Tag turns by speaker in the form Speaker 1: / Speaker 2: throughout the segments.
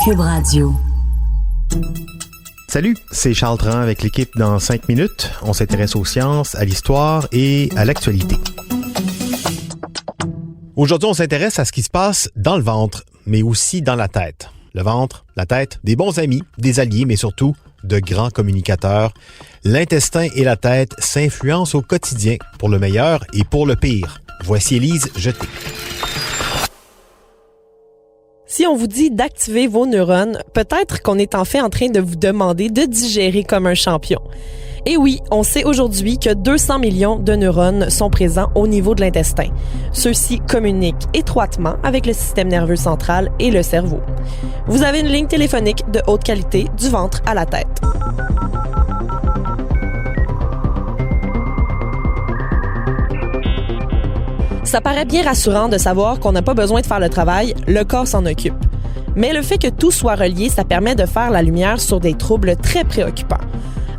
Speaker 1: Cube Radio.
Speaker 2: Salut, c'est Charles Tran avec l'équipe dans 5 minutes. On s'intéresse aux sciences, à l'histoire et à l'actualité. Aujourd'hui, on s'intéresse à ce qui se passe dans le ventre, mais aussi dans la tête. Le ventre, la tête, des bons amis, des alliés, mais surtout de grands communicateurs. L'intestin et la tête s'influencent au quotidien, pour le meilleur et pour le pire. Voici Élise Jeté.
Speaker 3: Si on vous dit d'activer vos neurones, peut-être qu'on est en fait en train de vous demander de digérer comme un champion. Et oui, on sait aujourd'hui que 200 millions de neurones sont présents au niveau de l'intestin. Ceux-ci communiquent étroitement avec le système nerveux central et le cerveau. Vous avez une ligne téléphonique de haute qualité du ventre à la tête. Ça paraît bien rassurant de savoir qu'on n'a pas besoin de faire le travail, le corps s'en occupe. Mais le fait que tout soit relié, ça permet de faire la lumière sur des troubles très préoccupants.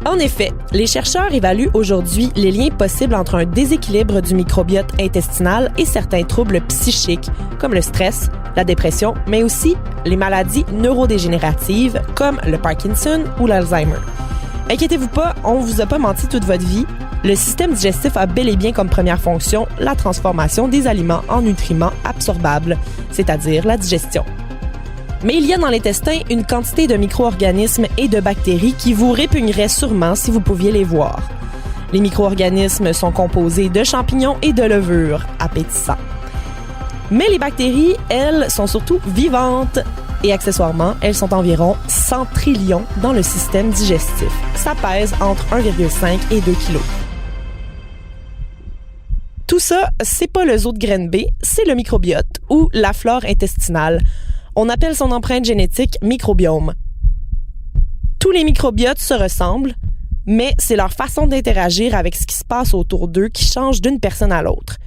Speaker 3: En effet, les chercheurs évaluent aujourd'hui les liens possibles entre un déséquilibre du microbiote intestinal et certains troubles psychiques, comme le stress, la dépression, mais aussi les maladies neurodégénératives, comme le Parkinson ou l'Alzheimer. Inquiétez-vous pas, on vous a pas menti toute votre vie. Le système digestif a bel et bien comme première fonction la transformation des aliments en nutriments absorbables, c'est-à-dire la digestion. Mais il y a dans l'intestin une quantité de micro-organismes et de bactéries qui vous répugneraient sûrement si vous pouviez les voir. Les micro-organismes sont composés de champignons et de levures appétissants. Mais les bactéries, elles, sont surtout vivantes. Et accessoirement, elles sont environ 100 trillions dans le système digestif. Ça pèse entre 1,5 et 2 kilos. Tout ça, c'est pas le zoo de Grenby, c'est le microbiote ou la flore intestinale. On appelle son empreinte génétique microbiome. Tous les microbiotes se ressemblent, mais c'est leur façon d'interagir avec ce qui se passe autour d'eux qui change d'une personne à l'autre.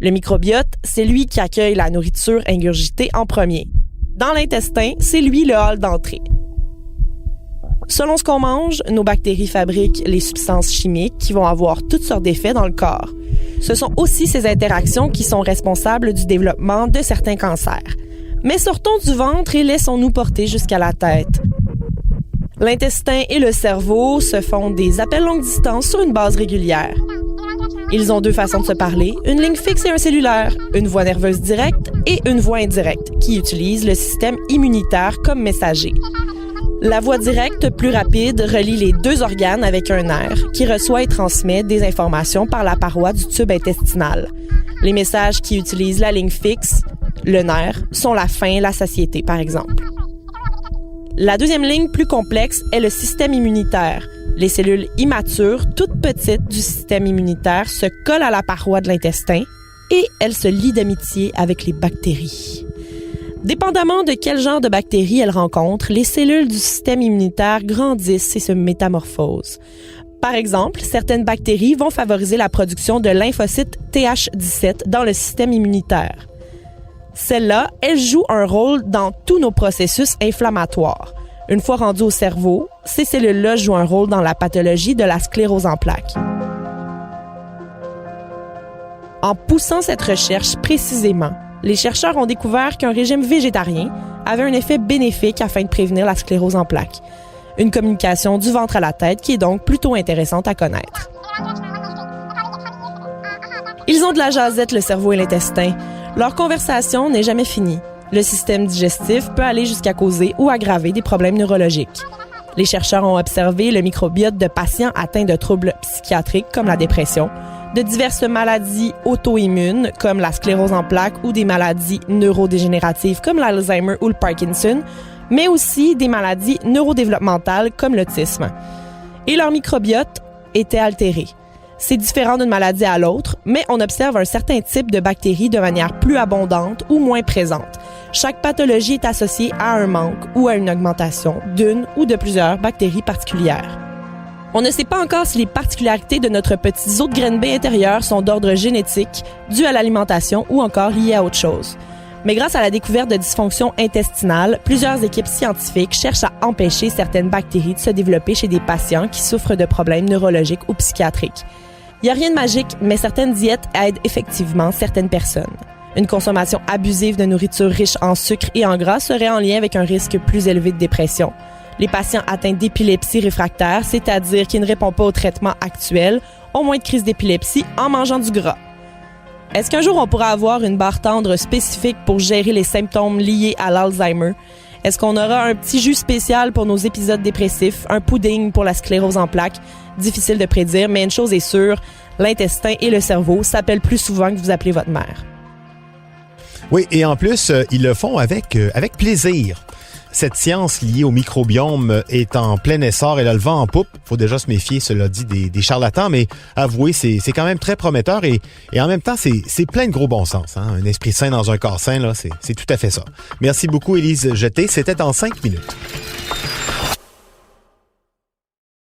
Speaker 3: Le microbiote, c'est lui qui accueille la nourriture ingurgitée en premier. Dans l'intestin, c'est lui le hall d'entrée. Selon ce qu'on mange, nos bactéries fabriquent les substances chimiques qui vont avoir toutes sortes d'effets dans le corps. Ce sont aussi ces interactions qui sont responsables du développement de certains cancers. Mais sortons du ventre et laissons-nous porter jusqu'à la tête. L'intestin et le cerveau se font des appels longue distance sur une base régulière. Ils ont deux façons de se parler, une ligne fixe et un cellulaire, une voie nerveuse directe et une voie indirecte, qui utilisent le système immunitaire comme messager. La voie directe, plus rapide, relie les deux organes avec un nerf qui reçoit et transmet des informations par la paroi du tube intestinal. Les messages qui utilisent la ligne fixe, le nerf, sont la faim, la satiété, par exemple. La deuxième ligne, plus complexe, est le système immunitaire. Les cellules immatures, toutes petites du système immunitaire, se collent à la paroi de l'intestin et elles se lient d'amitié avec les bactéries. Dépendamment de quel genre de bactéries elles rencontrent, les cellules du système immunitaire grandissent et se métamorphosent. Par exemple, certaines bactéries vont favoriser la production de lymphocytes Th17 dans le système immunitaire. Celles-là, elles jouent un rôle dans tous nos processus inflammatoires. Une fois rendues au cerveau, ces cellules-là jouent un rôle dans la pathologie de la sclérose en plaques. En poussant cette recherche précisément, les chercheurs ont découvert qu'un régime végétarien avait un effet bénéfique afin de prévenir la sclérose en plaques. Une communication du ventre à la tête qui est donc plutôt intéressante à connaître. Ils ont de la jasette, le cerveau et l'intestin. Leur conversation n'est jamais finie. Le système digestif peut aller jusqu'à causer ou aggraver des problèmes neurologiques. Les chercheurs ont observé le microbiote de patients atteints de troubles psychiatriques comme la dépression, de diverses maladies auto-immunes comme la sclérose en plaques ou des maladies neurodégénératives comme l'Alzheimer ou le Parkinson, mais aussi des maladies neurodéveloppementales comme l'autisme. Et leur microbiote était altéré. C'est différent d'une maladie à l'autre, mais on observe un certain type de bactéries de manière plus abondante ou moins présente. Chaque pathologie est associée à un manque ou à une augmentation d'une ou de plusieurs bactéries particulières. On ne sait pas encore si les particularités de notre petit zoo de Grenby intérieur sont d'ordre génétique, dû à l'alimentation ou encore liées à autre chose. Mais grâce à la découverte de dysfonctions intestinales, plusieurs équipes scientifiques cherchent à empêcher certaines bactéries de se développer chez des patients qui souffrent de problèmes neurologiques ou psychiatriques. Il n'y a rien de magique, mais certaines diètes aident effectivement certaines personnes. Une consommation abusive de nourriture riche en sucre et en gras serait en lien avec un risque plus élevé de dépression. Les patients atteints d'épilepsie réfractaire, c'est-à-dire qui ne répondent pas au traitement actuel, ont moins de crises d'épilepsie en mangeant du gras. Est-ce qu'un jour on pourra avoir une barre tendre spécifique pour gérer les symptômes liés à l'Alzheimer? Est-ce qu'on aura un petit jus spécial pour nos épisodes dépressifs, un pudding pour la sclérose en plaques? Difficile de prédire, mais une chose est sûre, l'intestin et le cerveau s'appellent plus souvent que vous appelez votre mère.
Speaker 2: Oui, et en plus, ils le font avec plaisir. Cette science liée au microbiome est en plein essor, elle a le vent en poupe. Faut déjà se méfier, cela dit, des charlatans, mais avouez, c'est quand même très prometteur et en même temps, c'est plein de gros bon sens. Hein? Un esprit sain dans un corps sain, là, c'est tout à fait ça. Merci beaucoup, Élise Jeté. C'était en 5 minutes.